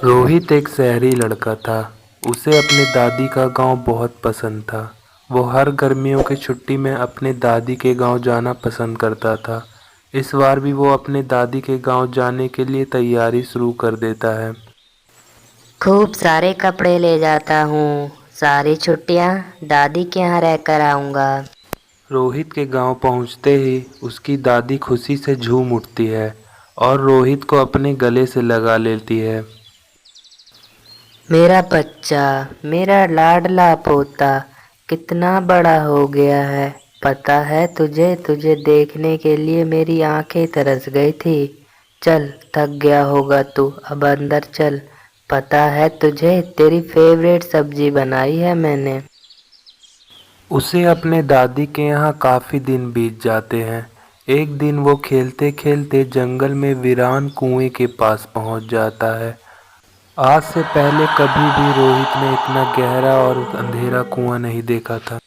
रोहित एक शहरी लड़का था। उसे अपनी दादी का गांव बहुत पसंद था। वो हर गर्मियों की छुट्टी में अपने दादी के गांव जाना पसंद करता था। इस बार भी वो अपने दादी के गांव जाने के लिए तैयारी शुरू कर देता है। खूब सारे कपड़े ले जाता हूँ। सारी छुट्टियाँ दादी के यहाँ रहकर आऊँगा। रोहित के गांव पहुंचते ही उसकी दादी खुशी से झूम उठती है और रोहित को अपने गले से लगा लेती है। मेरा बच्चा, मेरा लाडला पोता कितना बड़ा हो गया है। पता है तुझे तुझे देखने के लिए मेरी आंखें तरस गई थी। चल, थक गया होगा तू, अब अंदर चल। पता है तुझे तेरी फेवरेट सब्जी बनाई है मैंने। उसे अपने दादी के यहाँ काफ़ी दिन बीत जाते हैं। एक दिन वो खेलते खेलते जंगल में वीरान कुएं के पास पहुंच जाता है। आज से पहले कभी भी रोहित ने इतना गहरा और अंधेरा कुआं नहीं देखा था।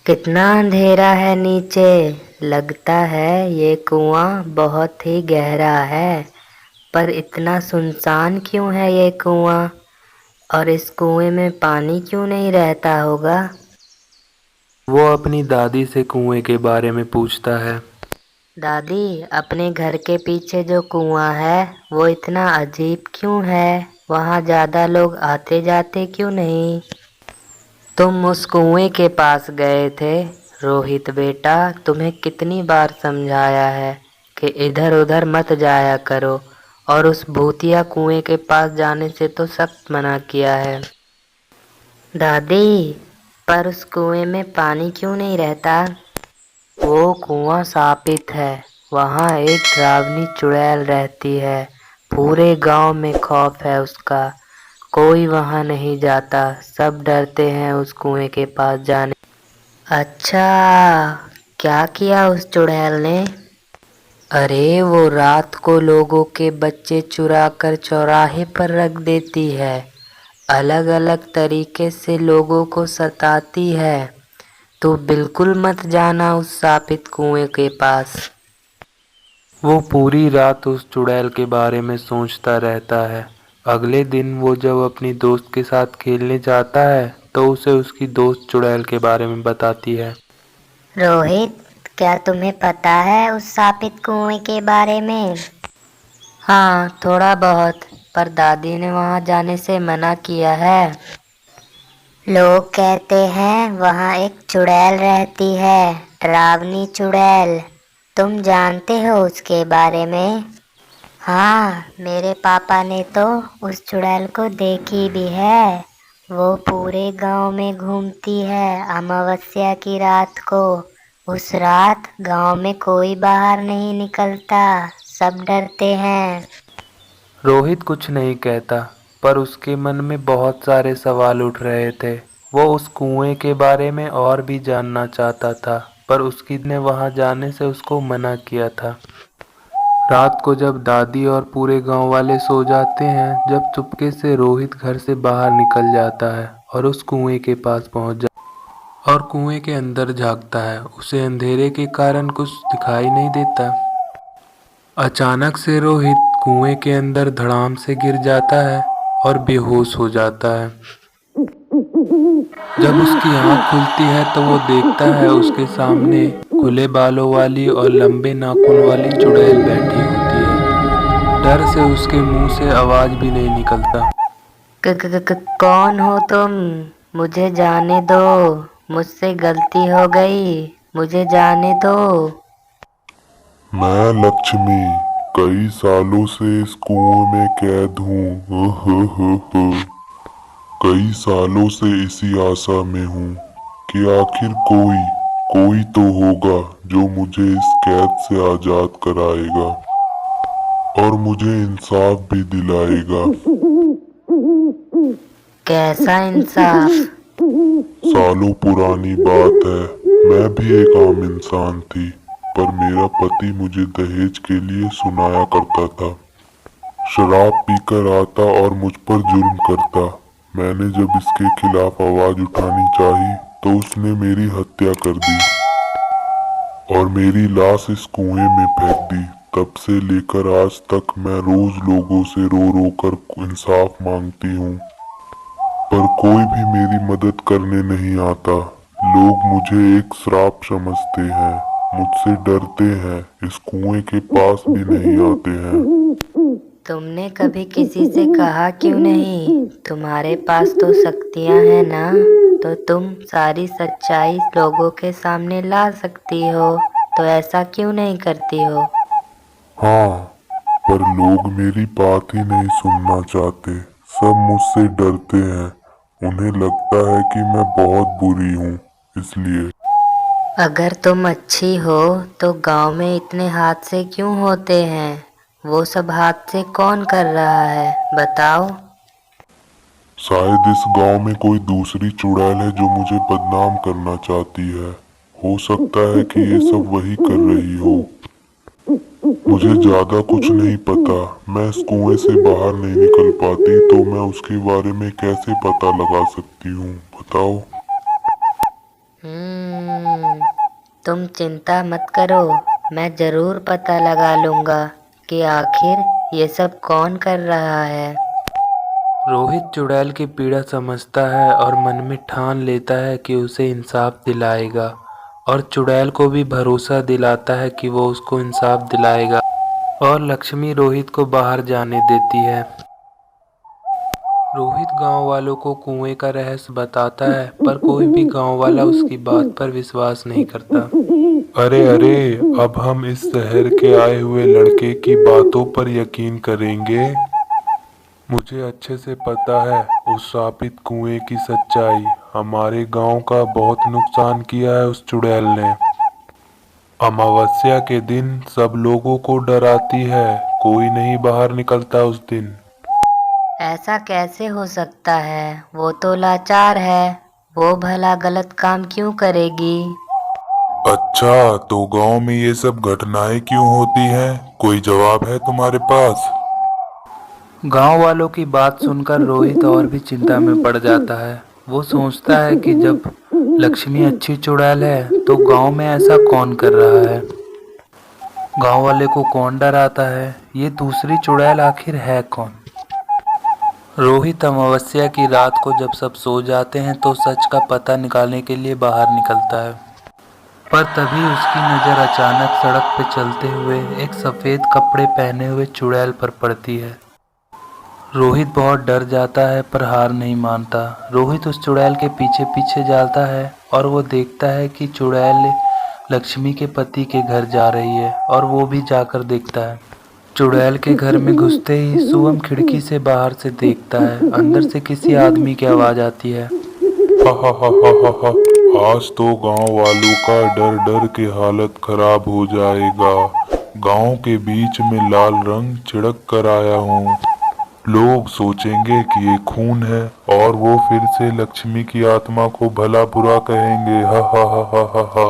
कितना अंधेरा है नीचे। लगता है ये कुआं बहुत ही गहरा है। पर इतना सुनसान क्यों है ये कुआं? और इस कुएं में पानी क्यों नहीं रहता होगा? वो अपनी दादी से कुएं के बारे में पूछता है। दादी, अपने घर के पीछे जो कुआं है वो इतना अजीब क्यों है? वहाँ ज्यादा लोग आते जाते क्यों नहीं? तुम उस कुएं के पास गए थे? रोहित बेटा, तुम्हें कितनी बार समझाया है कि इधर उधर मत जाया करो, और उस भूतिया कुएं के पास जाने से तो सख्त मना किया है। दादी, पर उस कुएं में पानी क्यों नहीं रहता? वो कुआं शापित है। वहाँ एक डरावनी चुड़ैल रहती है। पूरे गांव में खौफ है उसका। कोई वहाँ नहीं जाता, सब डरते हैं उस कुएं के पास जाने। अच्छा, क्या किया उस चुड़ैल ने? अरे, वो रात को लोगों के बच्चे चुरा कर चौराहे पर रख देती है। अलग अलग तरीके से लोगों को सताती है। तो बिल्कुल मत जाना उस शापित कुएं के पास। वो पूरी रात उस चुड़ैल के बारे में सोचता रहता है। अगले दिन वो जब अपनी दोस्त के साथ खेलने जाता है तो उसे उसकी दोस्त चुड़ैल के बारे में बताती है। रोहित, क्या तुम्हें पता है उस शापित कुएं के बारे में? हाँ, थोड़ा बहुत, पर दादी ने वहां जाने से मना किया है। लोग कहते हैं वहाँ एक चुड़ैल रहती है, डरावनी चुड़ैल। तुम जानते हो उसके बारे में? हाँ, मेरे पापा ने तो उस चुड़ैल को देखी भी है। वो पूरे गांव में घूमती है अमावस्या की रात को। उस रात गांव में कोई बाहर नहीं निकलता, सब डरते हैं। रोहित कुछ नहीं कहता, पर उसके मन में बहुत सारे सवाल उठ रहे थे। वो उस कुएं के बारे में और भी जानना चाहता था, पर उसकी ने वहां जाने से उसको मना किया था। रात को जब दादी और पूरे गांव वाले सो जाते हैं, जब चुपके से रोहित घर से बाहर निकल जाता है और उस कुएं के पास पहुंच जाता और कुएं के अंदर झांकता है। उसे अंधेरे के कारण कुछ दिखाई नहीं देता। अचानक से रोहित कुएं के अंदर धड़ाम से गिर जाता है और बेहोश हो जाता है। जब उसकी आंख खुलती है तो वो देखता है उसके सामने खुले बालों वाली और लंबे नाखून वाली चुड़ैल बैठी होती है। डर से उसके मुंह से आवाज भी नहीं निकलता। कौन हो तुम? मुझे जाने दो। मुझसे गलती हो गई, मुझे जाने दो। मैं लक्ष्मी कई सालों से इस कुएं में कैद हूँ। कई सालों से इसी आशा में हूँ कि आखिर कोई कोई तो होगा जो मुझे इस कैद से आजाद कराएगा और मुझे इंसाफ भी दिलाएगा। कैसा इंसाफ? सालों पुरानी बात है, मैं भी एक आम इंसान थी, पर मेरा पति मुझे दहेज के लिए सुनाया करता था। शराब पीकर आता और मुझ पर जुल्म करता। मैंने जब इसके खिलाफ आवाज उठानी चाही तो उसने मेरी हत्या कर दी। और मेरी लाश इस कुएं में फेंक दी। तब से लेकर आज तक मैं रोज लोगों से रो रो कर इंसाफ मांगती हूँ, पर कोई भी मेरी मदद करने नहीं आता। लोग मुझे एक श्राप समझते हैं, मुझसे डरते हैं, इस कुएं के पास भी नहीं आते हैं। तुमने कभी किसी से कहा क्यों नहीं? तुम्हारे पास तो शक्तियां हैं ना, तो तुम सारी सच्चाई लोगों के सामने ला सकती हो, तो ऐसा क्यों नहीं करती हो? हाँ, पर लोग मेरी बात ही नहीं सुनना चाहते। सब मुझसे डरते हैं, उन्हें लगता है कि मैं बहुत बुरी हूँ, इसलिए। अगर तुम अच्छी हो तो गांव में इतने हादसे क्यों होते हैं? वो सब हादसे कौन कर रहा है, बताओ। शायद इस गांव में कोई दूसरी चुड़ैल है जो मुझे बदनाम करना चाहती है। हो सकता है कि ये सब वही कर रही हो। मुझे ज्यादा कुछ नहीं पता। मैं इस कुएं से बाहर नहीं निकल पाती, तो मैं उसके बारे में कैसे पता लगा सकती हूँ, बताओ। तुम चिंता मत करो, मैं जरूर पता लगा लूंगा कि आखिर ये सब कौन कर रहा है। रोहित चुड़ैल की पीड़ा समझता है और मन में ठान लेता है कि उसे इंसाफ दिलाएगा, और चुड़ैल को भी भरोसा दिलाता है कि वो उसको इंसाफ दिलाएगा। और लक्ष्मी रोहित को बाहर जाने देती है। रोहित गांव वालों को कुएं का रहस्य बताता है, पर कोई भी गांव वाला उसकी बात पर विश्वास नहीं करता। अरे अरे, अब हम इस शहर के आए हुए लड़के की बातों पर यकीन करेंगे? मुझे अच्छे से पता है उस शापित कुएं की सच्चाई। हमारे गांव का बहुत नुकसान किया है उस चुड़ैल ने। अमावस्या के दिन सब लोगों को डराती है, कोई नहीं बाहर निकलता उस दिन। ऐसा कैसे हो सकता है? वो तो लाचार है, वो भला गलत काम क्यों करेगी? अच्छा, तो गांव में ये सब घटनाएं क्यों होती हैं? कोई जवाब है तुम्हारे पास? गांव वालों की बात सुनकर रोहित और भी चिंता में पड़ जाता है। वो सोचता है कि जब लक्ष्मी अच्छी चुड़ैल है तो गांव में ऐसा कौन कर रहा है, गांव वाले को कौन डराता है, ये दूसरी चुड़ैल आखिर है कौन। रोहित अमावस्या की रात को जब सब सो जाते हैं तो सच का पता निकालने के लिए बाहर निकलता है, पर तभी उसकी नज़र अचानक सड़क पर चलते हुए एक सफ़ेद कपड़े पहने हुए चुड़ैल पर पड़ती है। रोहित बहुत डर जाता है पर हार नहीं मानता। रोहित उस चुड़ैल के पीछे पीछे जाता है और वो देखता है कि चुड़ैल लक्ष्मी के पति के घर जा रही है, और वो भी जाकर देखता है। चुड़ैल के घर में घुसते ही शुभम खिड़की से बाहर से देखता है। अंदर से किसी आदमी की आवाज़ आती है। हा हा हा हा हा हा। आज तो गांव वालों का डर डर के हालत खराब हो जाएगा। गांव के बीच में लाल रंग छिड़क कर आया हूँ। लोग सोचेंगे कि ये खून है, और वो फिर से लक्ष्मी की आत्मा को भला बुरा कहेंगे। हा हा हा हा हा हा।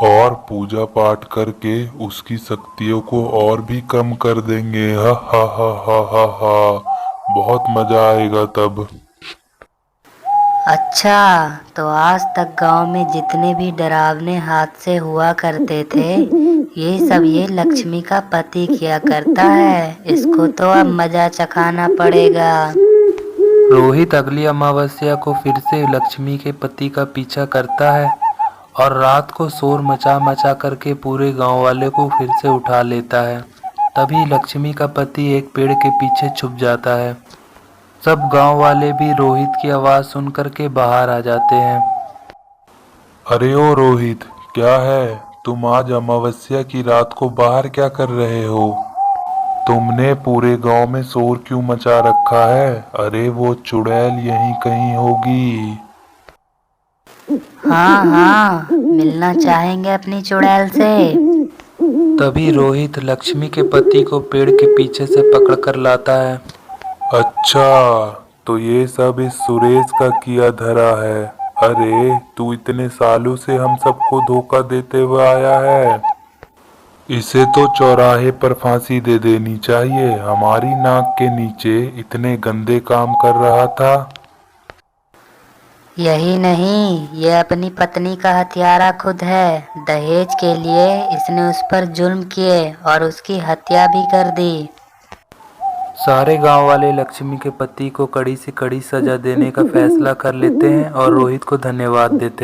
और पूजा पाठ करके उसकी शक्तियों को और भी कम कर देंगे। हा हा हा हा हा हा। बहुत मजा आएगा तब। अच्छा, तो आज तक गांव में जितने भी डरावने हादसे हुआ करते थे, ये लक्ष्मी का पति किया करता है। इसको तो अब मजा चखाना पड़ेगा। रोहित अगली अमावस्या को फिर से लक्ष्मी के पति का पीछा करता है और रात को शोर मचा मचा करके पूरे गांव वाले को फिर से उठा लेता है। तभी लक्ष्मी का पति एक पेड़ के पीछे छुप जाता है। सब गांव वाले भी रोहित की आवाज़ सुन करके बाहर आ जाते हैं। अरे ओ रोहित, क्या है? तुम आज अमावस्या की रात को बाहर क्या कर रहे हो? तुमने पूरे गांव में शोर क्यों मचा रखा है? अरे वो चुड़ैल यहीं कहीं होगी। हाँ हाँ, मिलना चाहेंगे अपनी चुड़ैल से। तभी रोहित लक्ष्मी के पति को पेड़ के पीछे से पकड़ कर लाता है। अच्छा, तो ये सब इस सुरेश का किया धरा है। अरे तू इतने सालों से हम सबको धोखा देते हुए आया है। इसे तो चौराहे पर फांसी दे देनी चाहिए। हमारी नाक के नीचे इतने गंदे काम कर रहा था। यही नहीं, ये अपनी पत्नी का हत्यारा खुद है। दहेज के लिए इसने उस पर जुल्म किए और उसकी हत्या भी कर दी। सारे गांव वाले लक्ष्मी के पति को कड़ी से कड़ी सजा देने का फैसला कर लेते हैं और रोहित को धन्यवाद देते हैं।